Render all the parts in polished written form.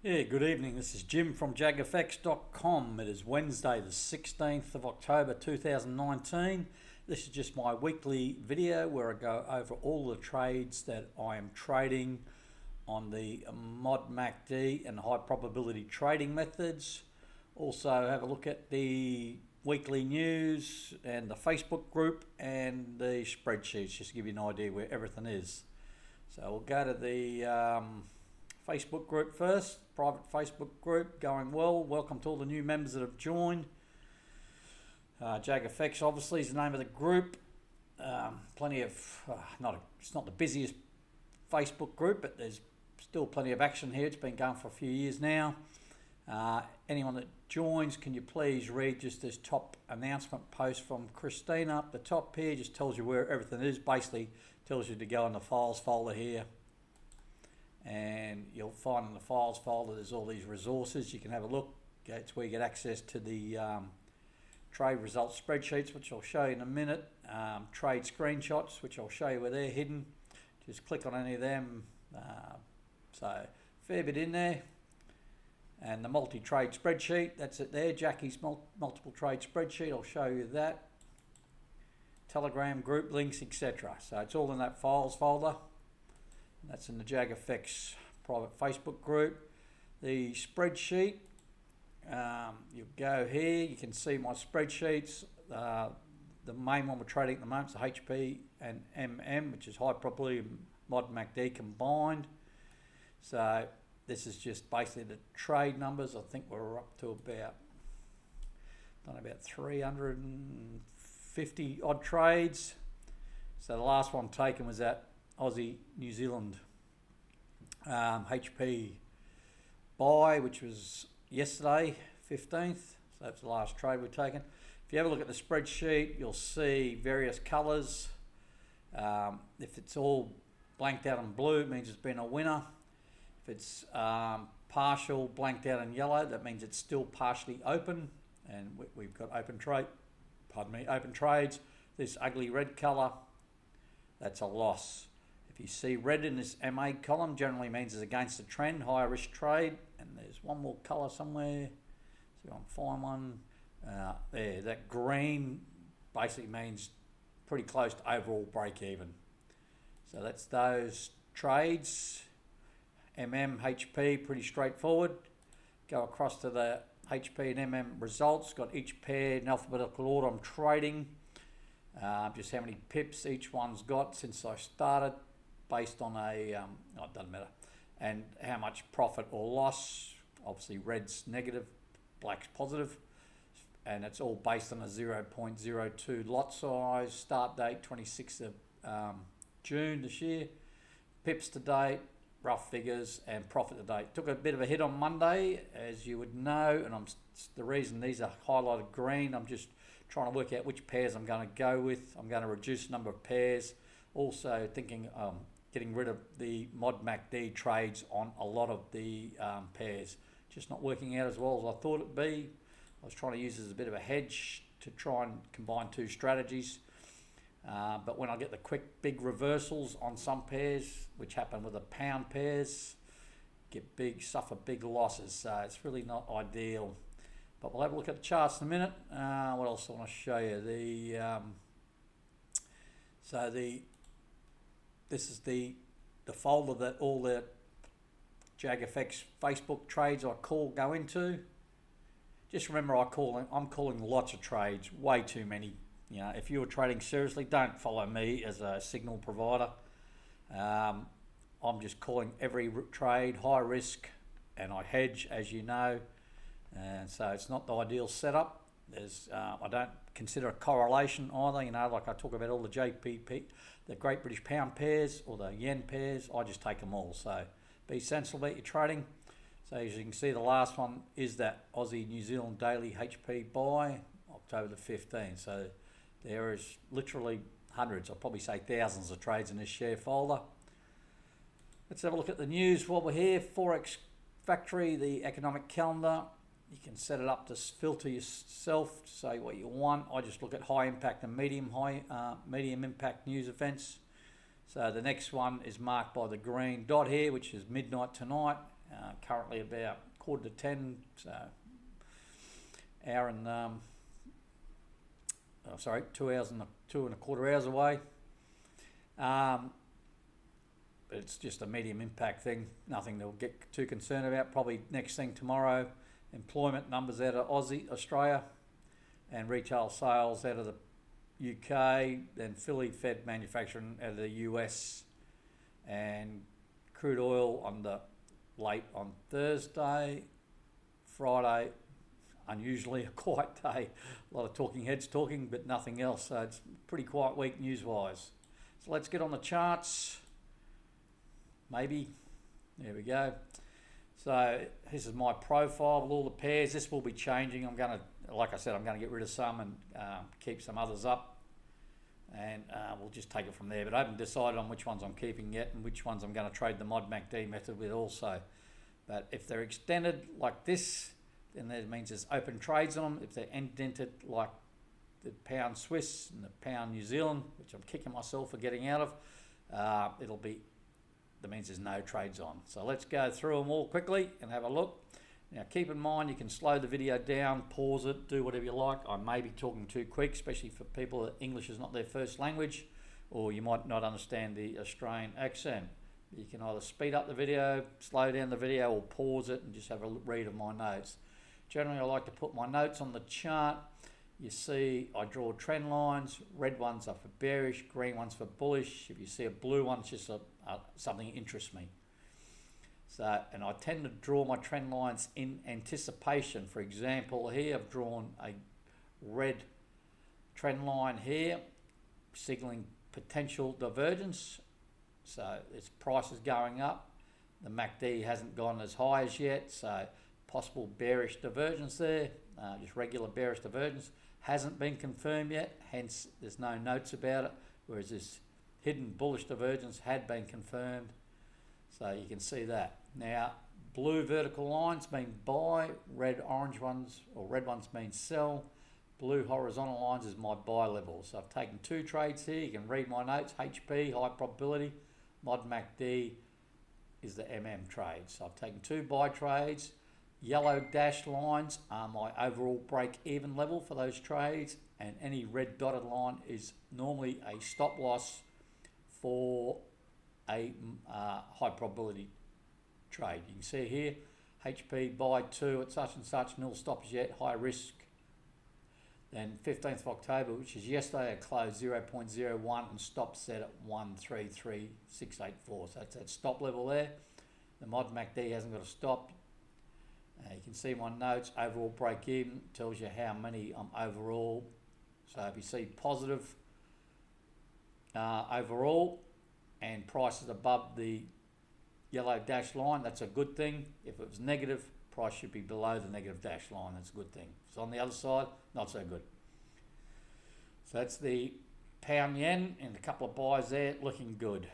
Yeah, good evening. This is Jim from JAGfx.com. It is Wednesday, the 16th of October 2019. This is just my weekly video where I go over all the trades that I am trading on the Mod MACD and high probability trading methods. Also have a look at the weekly news and the Facebook group and the spreadsheets, just to give you an idea where everything is. So we'll go to the Facebook group first, private Facebook group, going well. Welcome to all the new members that have joined. JAGfx obviously is the name of the group. Plenty of, it's not the busiest Facebook group, but there's still plenty of action here. It's been going for a few years now. Anyone that joins, can you please read just this top announcement post from Christina up the top here? Just tells you where everything is. Basically tells you to go in the files folder here, and you'll find in the files folder there's all these resources. You can have a look. It's where you get access to the trade results spreadsheets, which I'll show you in a minute. Trade screenshots, which I'll show you where they're hidden. Just click on any of them. So fair bit in there. And the multi-trade spreadsheet, that's it there. Jackie's multiple trade spreadsheet, I'll show you that. Telegram group links, etc. So it's all in that files folder. That's in the JAGfx private Facebook group. The spreadsheet, you go here, you can see my spreadsheets. The main one we're trading at the moment is the HP and MM, which is high probability Mod MACD combined. So this is just basically the trade numbers. I think we're up to about 350 odd trades. So the last one taken was that Aussie New Zealand HP buy, which was yesterday 15th. So that's the last trade we've taken. If you have a look at the spreadsheet, you'll see various colors. If it's all blanked out in blue, it means it's been a winner. If it's partial blanked out in yellow, that means it's still partially open, and we've got open trades. This ugly red color, that's a loss. If you see red in this MA column, generally means it's against the trend, higher risk trade. And there's one more color somewhere. See if I can find one. There, that green basically means pretty close to overall break even. So that's those trades. HP, pretty straightforward. Go across to the HP and results. Got each pair in alphabetical order I'm trading. Just how many pips each one's got since I started, based on a, it doesn't matter. And how much profit or loss. Obviously red's negative, black's positive. And it's all based on a 0.02 lot size. Start date 26th of June this year. Pips to date, rough figures, and profit to date. Took a bit of a hit on Monday, as you would know, and the reason these are highlighted green, I'm just trying to work out which pairs I'm going to go with. I'm going to reduce the number of pairs. Also thinking getting rid of the Mod MACD trades on a lot of the pairs. Just not working out as well as I thought it'd be. I was trying to use it as a bit of a hedge to try and combine two strategies. But when I get the quick big reversals on some pairs, which happen with the pound pairs, suffer big losses. So it's really not ideal. But we'll have a look at the charts in a minute. What else I want to show you? This is the folder that all the JAGfx Facebook trades I call go into. Just remember, I'm calling lots of trades, way too many. You know, if you're trading seriously, don't follow me as a signal provider. I'm just calling every trade high risk, and I hedge, as you know. And so it's not the ideal setup. I don't consider a correlation either. You know, like I talk about all the JPP, the Great British Pound pairs or the Yen pairs. I just take them all. So be sensible about your trading. So as you can see, the last one is that Aussie New Zealand daily HP buy, October the 15th. So there is literally hundreds, I'll probably say thousands of trades in this share folder. Let's have a look at the news while we're here. Forex Factory, the economic calendar. You can set it up to filter yourself to say what you want. I just look at high impact and medium impact news events. So the next one is marked by the green dot here, which is midnight tonight. Currently about 9:45, so hour and 2.25 hours away. But it's just a medium impact thing, nothing to get too concerned about. Probably next thing tomorrow, employment numbers out of Australia, and retail sales out of the UK, then Philly Fed manufacturing out of the US, and crude oil late on Thursday. Friday, unusually a quiet day. A lot of talking heads talking, but nothing else. So it's a pretty quiet week news-wise. So let's get on the charts. Maybe. There we go. So this is my profile with all the pairs. This will be changing. Like I said, I'm going to get rid of some and keep some others up. And we'll just take it from there. But I haven't decided on which ones I'm keeping yet and which ones I'm going to trade the Mod MACD method with also. But if they're extended like this, then that means there's open trades on them. If they're indented like the pound Swiss and the pound New Zealand, which I'm kicking myself for getting out of, that means there's no trades on. So let's go through them all quickly and have a look. Now keep in mind you can slow the video down, pause it, do whatever you like. I may be talking too quick, especially for people that English is not their first language, or you might not understand the Australian accent. You can either speed up the video, slow down the video, or pause it and just have a read of my notes. Generally I like to put my notes on the chart. You see I draw trend lines. Red ones are for bearish, green ones for bullish. If you see a blue one, it's just something that interests me. So, and I tend to draw my trend lines in anticipation. For example, here I've drawn a red trend line here, signaling potential divergence. So its price is going up. The MACD hasn't gone as high as yet, so possible bearish divergence there. Just regular bearish divergence hasn't been confirmed yet, hence there's no notes about it, whereas this hidden bullish divergence had been confirmed. So you can see that. Now, blue vertical lines mean buy, red ones mean sell. Blue horizontal lines is my buy level. So I've taken two trades here. You can read my notes. HP, high probability. Mod MACD is the MM trade. So I've taken two buy trades. Yellow dashed lines are my overall break-even level for those trades, and any red dotted line is normally a stop loss for a high probability trade. You can see here, HP buy 2 at such and such, nil stops yet, high risk. Then 15th of October, which is yesterday, I closed 0.01 and stop set at 133,684. So that's that stop level there. The Mod MACD hasn't got a stop. You can see my notes, overall break even, tells you how many I'm overall. So if you see positive overall and prices above the yellow dashed line, that's a good thing. If it was negative, price should be below the negative dashed line, that's a good thing. If it's on the other side, not so good. So that's the pound yen and a couple of buys there, looking good.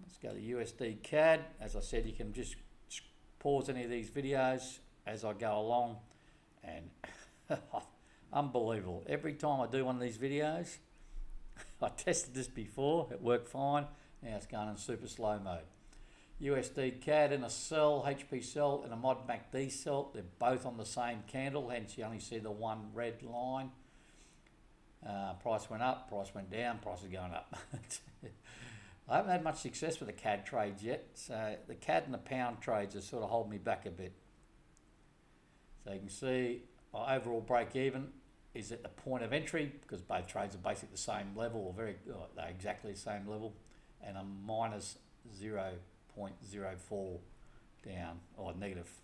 Let's go to USD CAD. As I said, you can just pause any of these videos as I go along, and unbelievable. Every time I do one of these videos, I tested this before, it worked fine, now it's going in super slow mode. USD CAD in a sell, HP sell and a Mod MACD sell, they're both on the same candle, hence you only see the one red line. Price went up, price went down, price is going up. I haven't had much success with the CAD trades yet, so the CAD and the pound trades are sort of holding me back a bit. So you can see my overall break even is at the point of entry, because both trades are basically the same level, or they're exactly the same level, and I'm minus 0.04 down, or negative.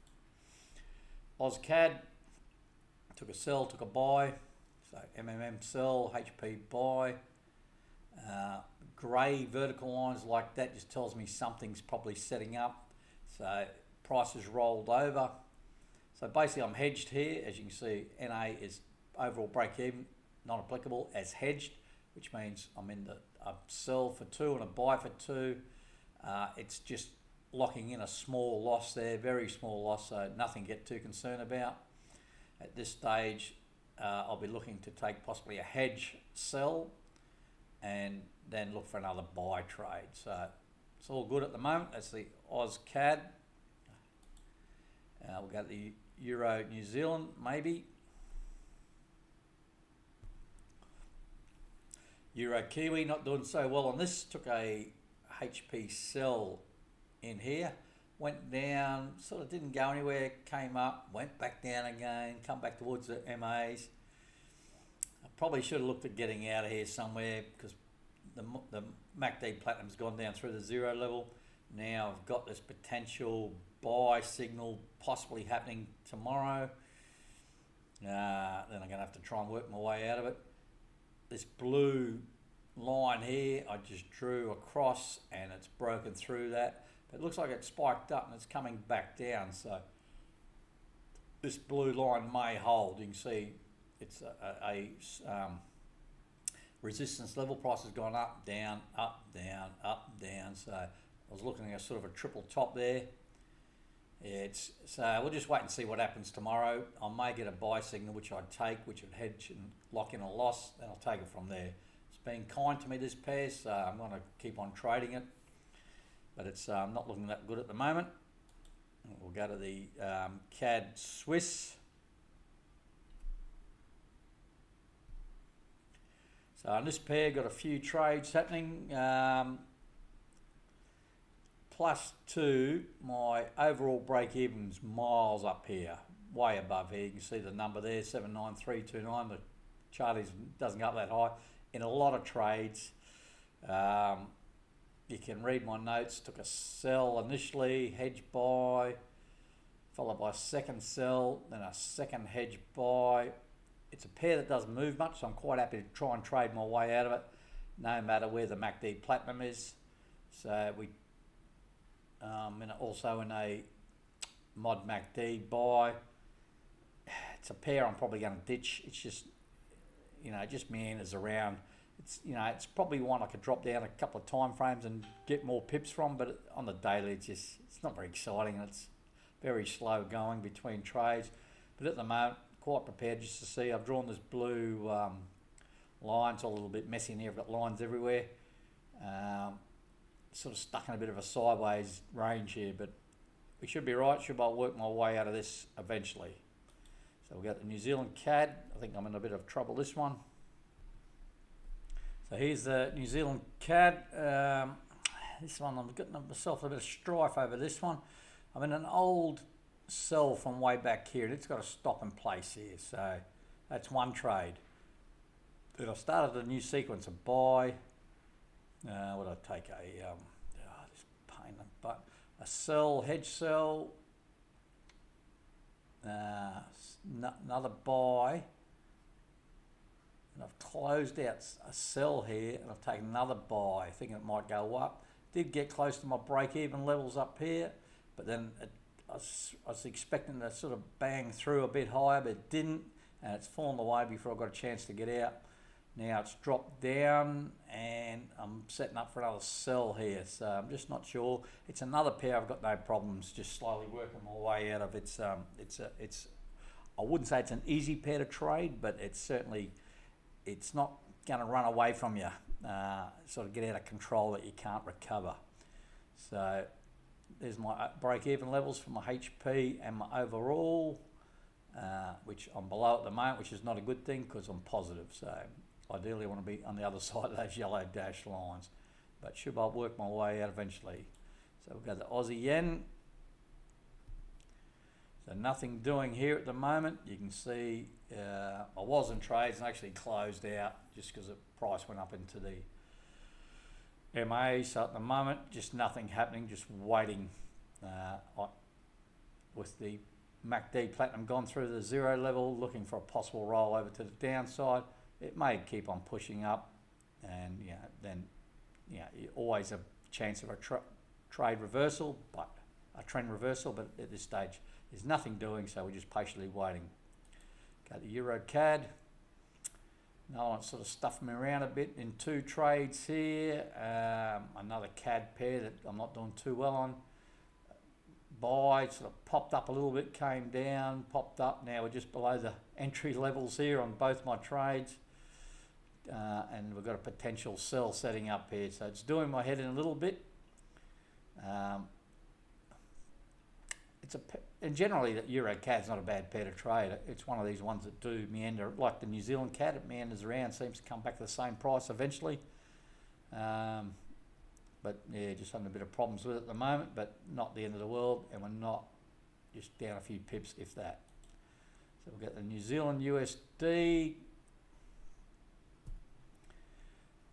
AusCAD, took a sell, took a buy, so MMM sell, HP buy. Grey vertical lines like that just tells me something's probably setting up. So price has rolled over. So basically I'm hedged here. As you can see, NA is overall break even, not applicable, as hedged, which means I'm in a sell for 2 and a buy for 2. It's just locking in a small loss there, very small loss, so nothing to get too concerned about. At this stage, I'll be looking to take possibly a hedge sell and then look for another buy trade. So it's all good at the moment. That's the AusCAD. We'll go to the Euro New Zealand, maybe. Euro Kiwi not doing so well on this. Took a HP sell in here. Went down, sort of didn't go anywhere, came up, went back down again, come back towards the MAs. I probably should have looked at getting out of here somewhere because the MACD Platinum's gone down through the 0 level. Now I've got this potential buy signal possibly happening tomorrow. Then I'm going to have to try and work my way out of it. This blue line here I just drew across and it's broken through that. But it looks like it's spiked up and it's coming back down. So this blue line may hold. You can see it's a resistance level. Price has gone up, down, up, down, up, down. So I was looking at sort of a triple top there. So we'll just wait and see what happens tomorrow. I may get a buy signal which I'd take, which would hedge and lock in a loss, then I'll take it from there. It's been kind to me, this pair, so I'm going to keep on trading it, but it's not looking that good at the moment. We'll go to the CAD Swiss. So on this pair, got a few trades happening. +2, my overall break-even's miles up here, way above here. You can see the number there, 79329. The chart doesn't go up that high. In a lot of trades, you can read my notes. Took a sell initially, hedge buy, followed by a second sell, then a second hedge buy. It's a pair that doesn't move much, so I'm quite happy to try and trade my way out of it, no matter where the MACD Platinum is. So we also in a mod MACD buy. It's a pair I'm probably going to ditch. It's just, it just meanders around. It's probably one I could drop down a couple of time frames and get more pips from, but on the daily it's not very exciting, and it's very slow going between trades. But at the moment, quite prepared just to see. I've drawn this blue line. It's all a little bit messy in here. I've got lines everywhere. Sort of stuck in a bit of a sideways range here, but we should be right. Should I work my way out of this eventually? So we've got the New Zealand CAD. I think I'm in a bit of trouble this one. So here's the New Zealand CAD. This one, I've got myself a bit of strife over this one. I'm in an old sell from way back here, and it's got a stop in place here. So that's one trade. Then I started a new sequence of buy. Would I take this pain, but a sell, hedge sell, another buy, and I've closed out a sell here, and I've taken another buy, thinking it might go up. Did get close to my break-even levels up here, but then I was expecting to sort of bang through a bit higher, but it didn't, and it's fallen away before I got a chance to get out. Now it's dropped down and I'm setting up for another sell here, so I'm just not sure. It's another pair I've got no problems, just slowly working my way out of. I wouldn't say it's an easy pair to trade, but it's not going to run away from you, sort of get out of control that you can't recover. So there's my break-even levels for my HP and my overall, which I'm below at the moment, which is not a good thing because I'm positive. So ideally I want to be on the other side of those yellow dashed lines, but should I work my way out eventually. So we've got the Aussie yen. So nothing doing here at the moment. You can see I was in trades and actually closed out just because the price went up into the MA. So at the moment, just nothing happening, just waiting. With the MACD Platinum gone through the 0 level, looking for a possible roll over to the downside. It may keep on pushing up, and then you always have a chance of a trade reversal, but a trend reversal. But at this stage, there's nothing doing, so we're just patiently waiting. Got the Euro CAD. No one sort of stuffing me around a bit in two trades here. Another CAD pair that I'm not doing too well on. Buy sort of popped up a little bit, came down, popped up. Now we're just below the entry levels here on both my trades. And we've got a potential sell setting up here. So it's doing my head in a little bit. It's a and generally the Euro CAD's not a bad pair to trade. It's one of these ones that do meander, like the New Zealand CAD. It meanders around, seems to come back to the same price eventually. But yeah, just having a bit of problems with it at the moment, but not the end of the world, and we're not just down a few pips, if that. So we'll get the New Zealand USD.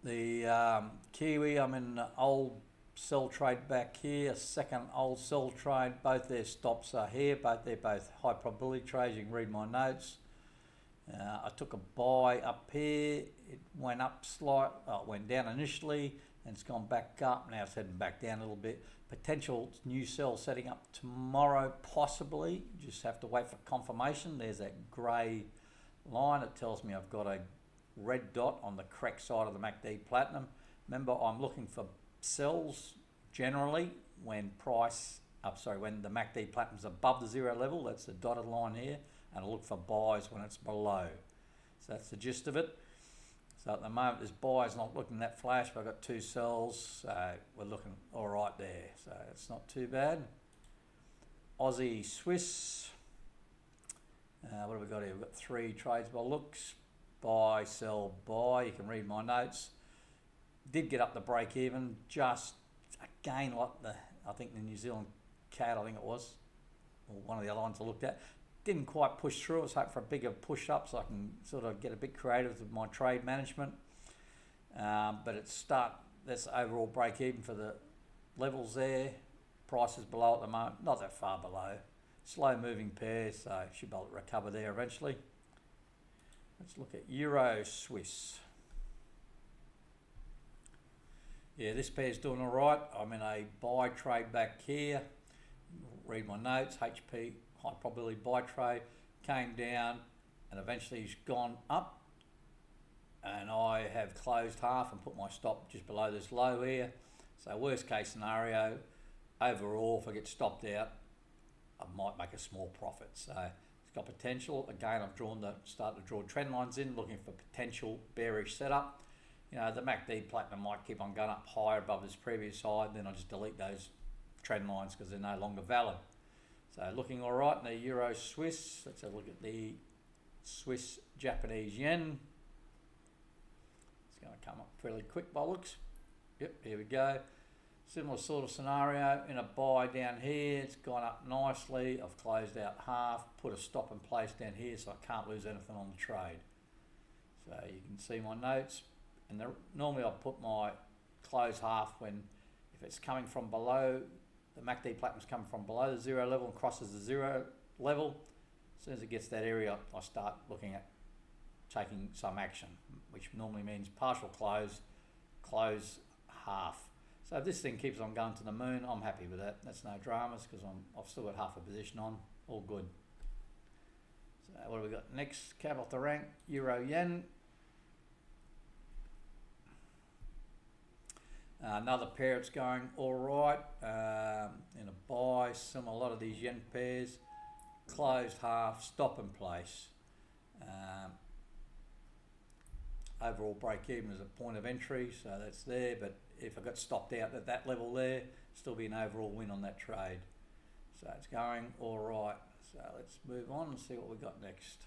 The Kiwi, I'm in the old sell trade back here, second old sell trade. Both their stops are here, they're both high probability trades. You can read my notes. I took a buy up here. It went up slightly, it went down initially, and it's gone back up. Now it's heading back down a little bit. Potential new sell setting up tomorrow, possibly. Just have to wait for confirmation. There's that grey line. It tells me I've got a red dot on the correct side of the MACD Platinum. Remember, I'm looking for sells generally when when the MACD Platinum's above the zero level. That's the dotted line here. And I look for buys when it's below. So that's the gist of it. So at the moment, this buy's not looking that flash, but I've got two sells, so we're looking all right there. So it's not too bad. Aussie, Swiss. What have we got here? We've got three trades by looks. Buy, sell, buy. You can read my notes. Did get up the break even, just again like I think the New Zealand CAD, I think it was, or one of the other ones I looked at. Didn't quite push through. I was hoping for a bigger push up so I can sort of get a bit creative with my trade management. But that's overall break even for the levels there. Price is below at the moment, not that far below. Slow moving pair, so should be able to recover there eventually. Let's look at Euro Swiss. Yeah, this pair's doing all right. I'm in a buy trade back here. Read my notes. HP, high probability buy trade, came down and eventually he's gone up. And I have closed half and put my stop just below this low here. So worst case scenario, overall, if I get stopped out, I might make a small profit. So it's got potential. Again, I've started to draw trend lines in, looking for potential bearish setup. You know, the MACD Platinum might keep on going up higher above this previous high, then I'll just delete those trend lines because they're no longer valid. So looking all right in the Euro Swiss. Let's have a look at the Swiss Japanese yen. It's going to come up fairly quick by looks. Yep, here we go. Similar sort of scenario in a buy down here. It's gone up nicely. I've closed out half, put a stop in place down here so I can't lose anything on the trade. So you can see my notes. And normally I put my close half if it's coming from below, the MACD Platinum's coming from below the zero level and crosses the zero level. As soon as it gets that area, I start looking at taking some action, which normally means partial close half. So if this thing keeps on going to the moon, I'm happy with that. That's no dramas because I've still got half a position on, all good. So what have we got next? Cab off the rank, Euro Yen. Another pair it's going all right, in a buy, similar, a lot of these yen pairs, closed half, stop in place. Overall break even is a point of entry, so that's there, but if I got stopped out at that level there, still be an overall win on that trade. So it's going all right. So let's move on and see what we got next.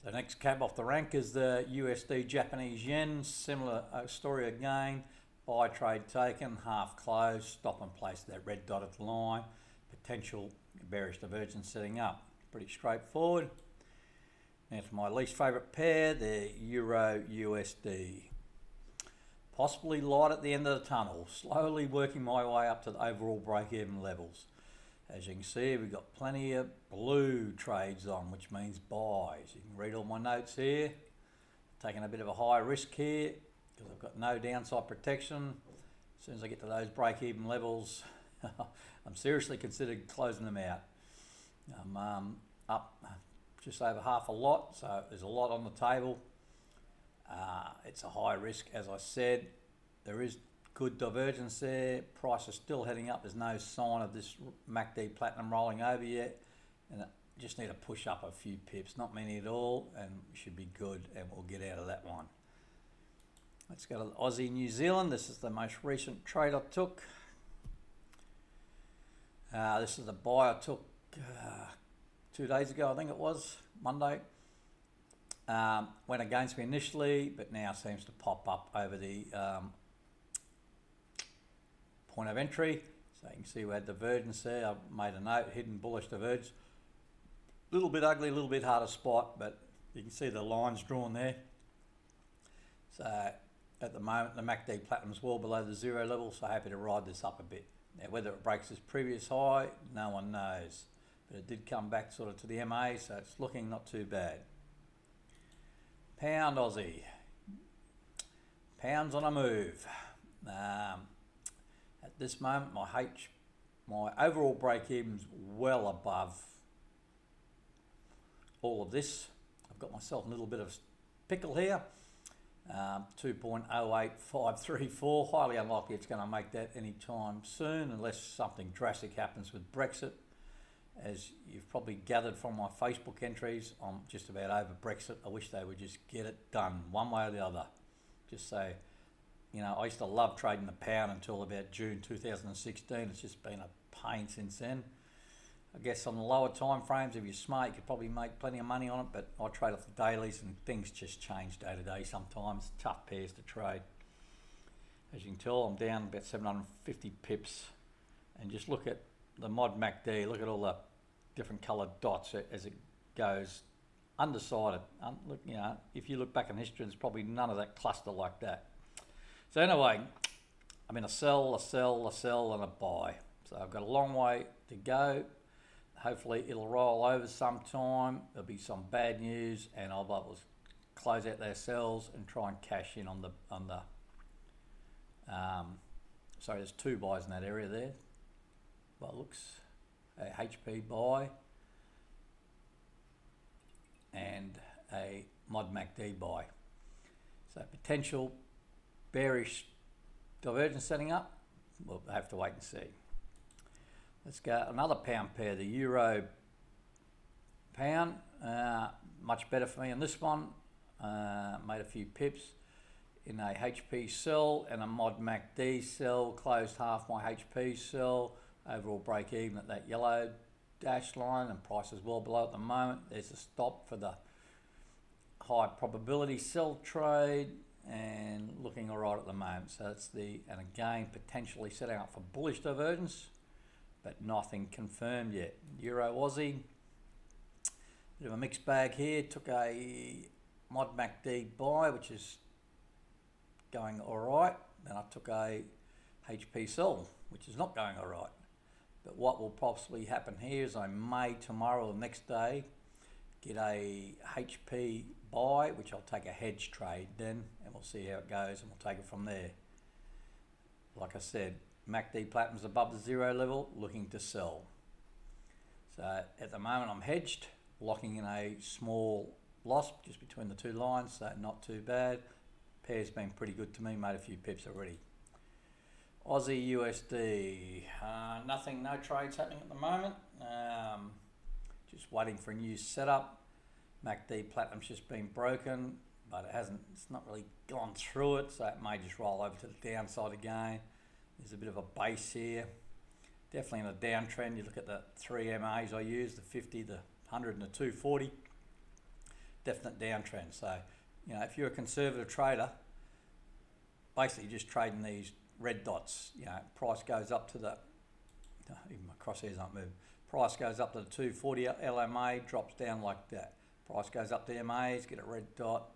So next cab off the rank is the USD Japanese yen. Similar story again. Buy trade taken, half closed, stop in place that red dotted line. Potential bearish divergence setting up. Pretty straightforward. Now to my least favourite pair, the Euro USD. Possibly light at the end of the tunnel. Slowly working my way up to the overall break-even levels. As you can see, we've got plenty of blue trades on, which means buys. You can read all my notes here. Taking a bit of a high risk here because I've got no downside protection. As soon as I get to those break-even levels, I'm seriously considered closing them out. I'm up just over half a lot, so there's a lot on the table. It's a high risk, as I said. There is good divergence there. Price is still heading up. There's no sign of this MACD Platinum rolling over yet. And I just need to push up a few pips, not many at all, and we should be good, and we'll get out of that one. Let's go to the Aussie New Zealand. This is the most recent trade I took. This is the buy I took 2 days ago, I think it was, Monday. Went against me initially, but now seems to pop up over the point of entry. So you can see we had divergence there. I made a note, hidden bullish divergence. A little bit ugly, a little bit hard to spot, but you can see the lines drawn there. So at the moment, the MACD Platinum's well below the zero level, so happy to ride this up a bit. Now, whether it breaks this previous high, no one knows. But it did come back sort of to the MA, so it's looking not too bad. Pound Aussie. Pound's on a move. At this moment, my overall break-even's well above all of this. I've got myself a little bit of pickle here. 2.08534. Highly unlikely it's going to make that anytime soon unless something drastic happens with Brexit. As you've probably gathered from my Facebook entries, I'm just about over Brexit. I wish they would just get it done one way or the other. Just say, you know, I used to love trading the pound until about June 2016. It's just been a pain since then. I guess on the lower time frames, if you're smart, you could probably make plenty of money on it, but I trade off the dailies and things just change day to day sometimes. Tough pairs to trade. As you can tell, I'm down about 750 pips. And just look at the mod MACD, look at all the different coloured dots as it goes undecided. Look, you know, if you look back in history, there's probably none of that cluster like that. So anyway, I'm in a sell, a sell, a sell, and a buy. So I've got a long way to go. Hopefully it'll roll over sometime. There'll be some bad news, and I'll be able to close out their sells and try and cash in on the sorry, there's two buys in that area there. Well, it looks a HP buy and a mod MACD buy. So potential bearish divergence setting up. We'll have to wait and see. Let's go another pound pair, the Euro pound. Much better for me on this one. Made a few pips in a HP sell and a mod MACD sell. Closed half my HP sell. Overall break even at that yellow dash line, and price is well below at the moment. There's a stop for the high probability sell trade, and looking all right at the moment. So it's and again potentially setting up for bullish divergence, but nothing confirmed yet. Euro Aussie, bit of a mixed bag here. Took a mod MACD buy, which is going all right. Then I took a HP sell, which is not going all right. But what will possibly happen here is I may tomorrow or the next day get a HP buy, which I'll take a hedge trade then, and we'll see how it goes, and we'll take it from there. Like I said, MACD Platinum's above the zero level, looking to sell. So at the moment I'm hedged, locking in a small loss just between the two lines, so not too bad. Pair's been pretty good to me, made a few pips already. Aussie USD, nothing, no trades happening at the moment. Just waiting for a new setup. MACD Platinum's just been broken, but it's not really gone through it, so it may just roll over to the downside again. There's a bit of a base here. Definitely in a downtrend. You look at the three MAs I use, the 50, the 100 and the 240. Definite downtrend. So, you know, if you're a conservative trader, basically just trading these red dots. You know, price goes up to the, even my crosshairs aren't moving. Price goes up to the 240 LMA, drops down like that. Price goes up to MAs, get a red dot,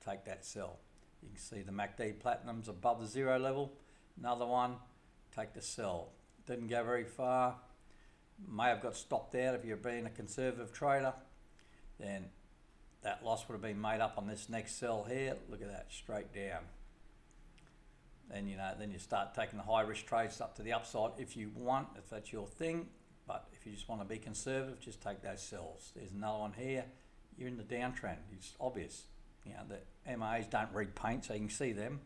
take that sell. You can see the MACD Platinum's above the zero level. Another one, take the sell. Didn't go very far. May have got stopped out if you're being a conservative trader. Then that loss would have been made up on this next sell here. Look at that, straight down. Then, you know, then you start taking the high risk trades up to the upside if you want, if that's your thing. But if you just want to be conservative, just take those sells. There's another one here. You're in the downtrend. It's obvious. You know, the MAs don't repaint, so you can see them.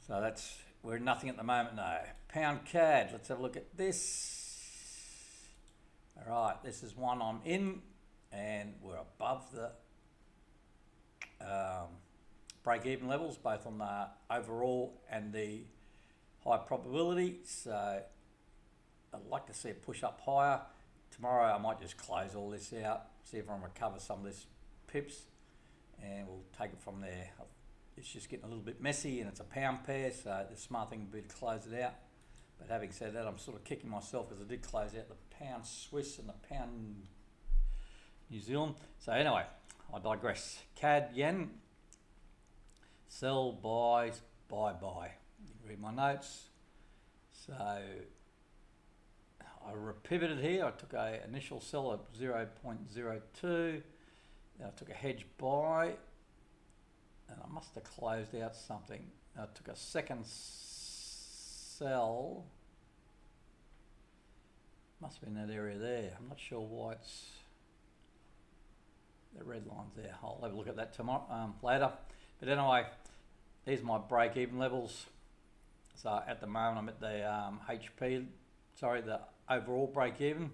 So we're in nothing at the moment now. Pound CAD, let's have a look at this. All right, this is one I'm in, and we're above the break-even levels, both on the overall and the high probability. So I'd like to see it push up higher. Tomorrow I might just close all this out, see if I can recover some of this pips, and we'll take it from there. It's just getting a little bit messy, and it's a pound pair, so the smart thing would be to close it out. But having said that, I'm sort of kicking myself because I did close out the pound Swiss and the pound New Zealand. So anyway, I digress. CAD yen, sell, buys, buy. You can read my notes. So I pivoted here. I took a initial sell at 0.02. Then I took a hedge buy, and I must have closed out something. I took a second sell. Must have been that area there. I'm not sure why it's the red line's there. I'll have a look at that tomorrow, later. But anyway, these are my break-even levels. So at the moment I'm at the the overall break-even,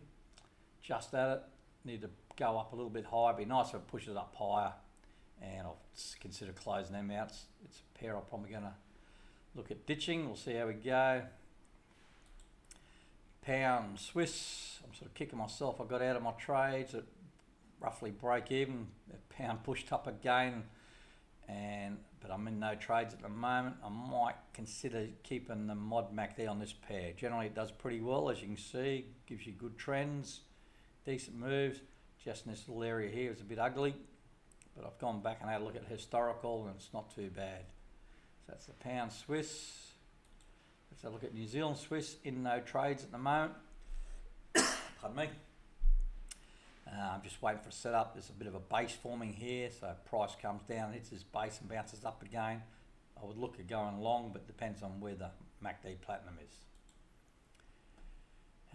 just at it. Need to go up a little bit higher. Be nice if it pushes up higher, and I'll consider closing them out. It's a pair I'm probably going to look at ditching. We'll see how we go. Pound Swiss, I'm sort of kicking myself. I got out of my trades at roughly break even. The pound pushed up again, but I'm in no trades at the moment. I might consider keeping the mod MACD on this pair. Generally it does pretty well, as you can see. Gives you good trends, decent moves. Just in this little area here is a bit ugly, but I've gone back and had a look at historical, and it's not too bad. So that's the pound Swiss. Let's have a look at New Zealand Swiss, in no trades at the moment. Pardon me. I'm just waiting for a setup. There's a bit of a base forming here, so price comes down, hits this base and bounces up again. I would look at going long, but depends on where the MACD platinum is.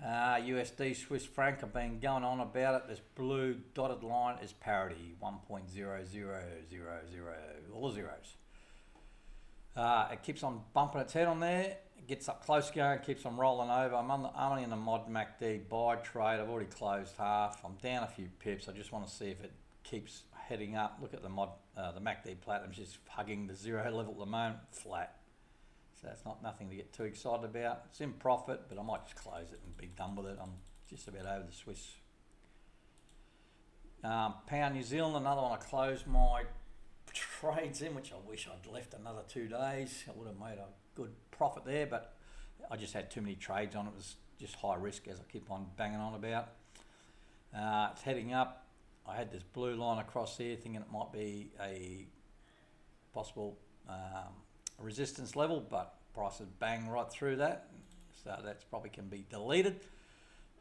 USD Swiss franc, I've been going on about it. This blue dotted line is parity, 1.0000, all the zeros. It keeps on bumping its head on there. It gets up close going, keeps on rolling over. I'm only in the mod MACD buy trade. I've already closed half. I'm down a few pips. I just want to see if it keeps heading up. Look at the MACD platinum's just hugging the zero level at the moment, flat. So it's nothing to get too excited about. It's in profit, but I might just close it and be done with it. I'm just about over the Swiss. Pound New Zealand, another one I closed my trades in, which I wish I'd left another 2 days. I would have made a good profit there, but I just had too many trades on. It was just high risk, as I keep on banging on about. It's heading up. I had this blue line across here thinking it might be a possible resistance level, but price has banged right through that, so that's probably can be deleted.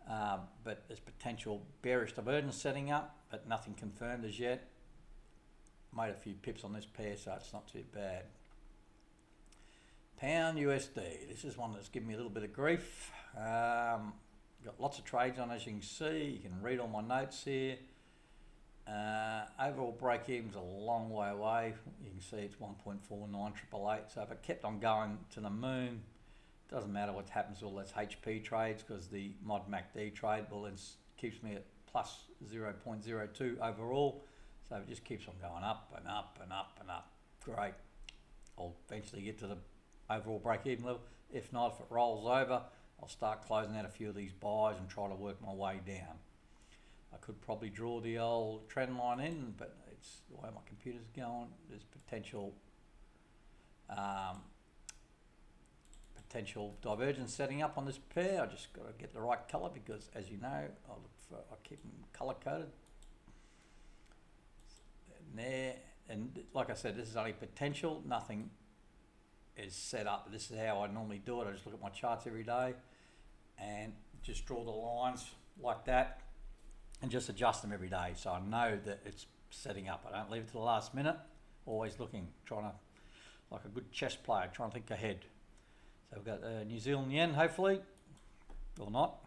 But there's potential bearish divergence setting up, but nothing confirmed as yet. Made a few pips on this pair, so it's not too bad. Pound USD, this is one that's given me a little bit of grief. Got lots of trades on, as you can see. You can read all my notes here. Overall break even's a long way away. You can see it's 1.49888. So if it kept on going to the moon, doesn't matter what happens to all those HP trades, because the mod MACD trade, well, it keeps me at plus 0.02 overall. So it just keeps on going up and up and up and up. Great. I'll eventually get to the overall break-even level. If not, if it rolls over, I'll start closing out a few of these buys and try to work my way down. I could probably draw the old trend line in, but it's the way my computer's going. There's potential divergence setting up on this pair. I just got to get the right color, because, as you know, I keep them color coded. There, and like I said, this is only potential. Nothing is set up. This is how I normally do it. I just look at my charts every day and just draw the lines like that and just adjust them every day, so I know that it's setting up. I don't leave it to the last minute. Always looking, trying to, like a good chess player, trying to think ahead. So we've got New Zealand yen, hopefully, or not.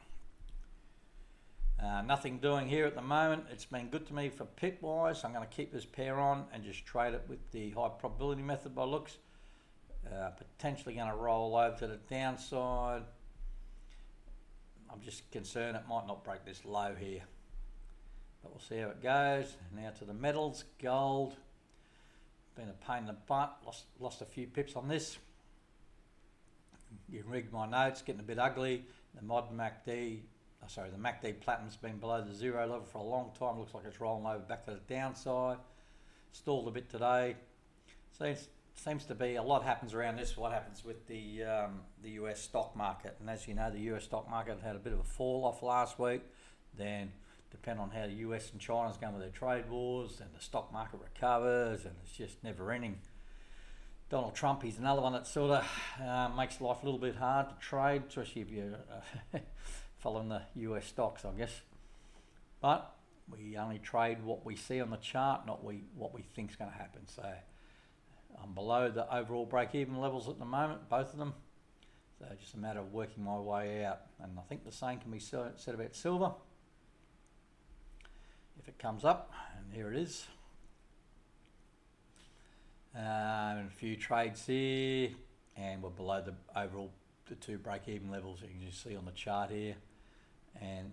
Nothing doing here at the moment. It's been good to me for pip wise. I'm going to keep this pair on and just trade it with the high probability method by looks. Potentially going to roll over to the downside. I'm just concerned it might not break this low here, but we'll see how it goes. Now to the metals. Gold, been a pain in the butt. Lost a few pips on this. You can read my notes, getting a bit ugly. The the MACD Platinum's been below the 0 level for a long time. Looks like it's rolling over back to the downside. Stalled a bit today. Seems to be a lot happens around this. What happens with the US stock market? And as you know, the US stock market had a bit of a fall off last week. Then, depending on how the US and China's going with their trade wars, and the stock market recovers, and it's just never ending. Donald Trump, he's another one that sort of makes life a little bit hard to trade, especially if you're following the US stocks, I guess. But we only trade what we see on the chart, not what we think's going to happen. So I'm below the overall break-even levels at the moment, both of them. So just a matter of working my way out. And I think the same can be said about silver. If it comes up, and here it is. And a few trades here, and we're below the overall the 2 break-even levels you can just see on the chart here. And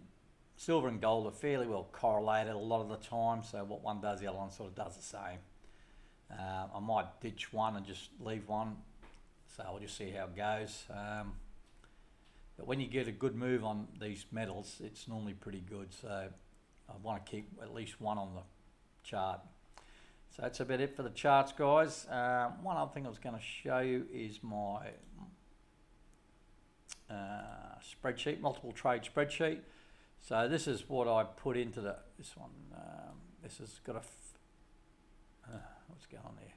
silver and gold are fairly well correlated a lot of the time, so what one does, the other one sort of does the same. I might ditch one and just leave one, so I'll just see how it goes. But when you get a good move on these metals, it's normally pretty good, so I want to keep at least one on the chart. So that's about it for the charts, guys. One other thing I was going to show you is my spreadsheet, multiple trade spreadsheet. So this is what I put into this one. This has got what's going on there?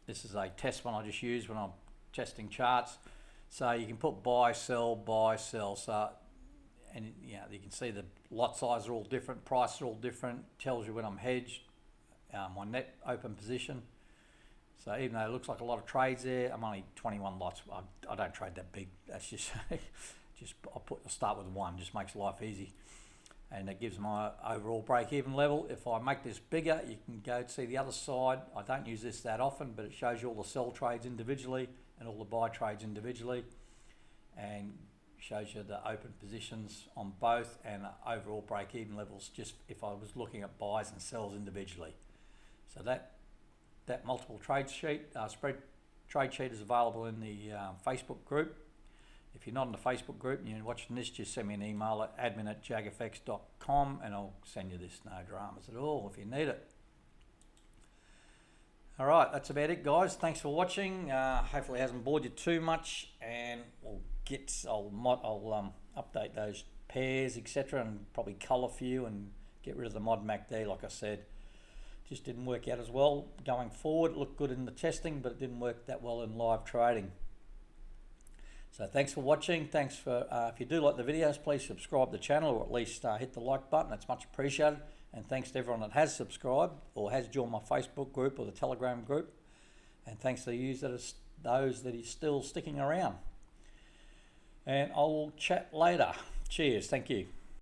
This is a test one I just use when I'm testing charts. So you can put buy, sell, buy, sell. So, and you can see the lot size are all different, prices are all different. Tells you when I'm hedged, my net open position. So even though it looks like a lot of trades there, I'm only 21 lots. I don't trade that big. That's just I'll start with one. Just makes life easy. And it gives my overall break-even level. If I make this bigger, you can go to see the other side. I don't use this that often, but it shows you all the sell trades individually and all the buy trades individually, and shows you the open positions on both and overall break-even levels, just if I was looking at buys and sells individually. So that multiple trade sheet, spread trade sheet is available in the Facebook group. If you're not in the Facebook group and you're watching this, just send me an email at admin@jagfx.com and I'll send you this. No dramas at all if you need it. All right, that's about it, guys. Thanks for watching. Hopefully it hasn't bored you too much, and I'll update those pairs, etc., and probably colour for you and get rid of the mod MACD, like I said. Just didn't work out as well going forward. It looked good in the testing, but it didn't work that well in live trading. So thanks for watching. Thanks for, if you do like the videos, please subscribe to the channel, or at least hit the like button. It's much appreciated. And thanks to everyone that has subscribed or has joined my Facebook group or the Telegram group. And thanks to those that are still sticking around. And I'll chat later. Cheers. Thank you.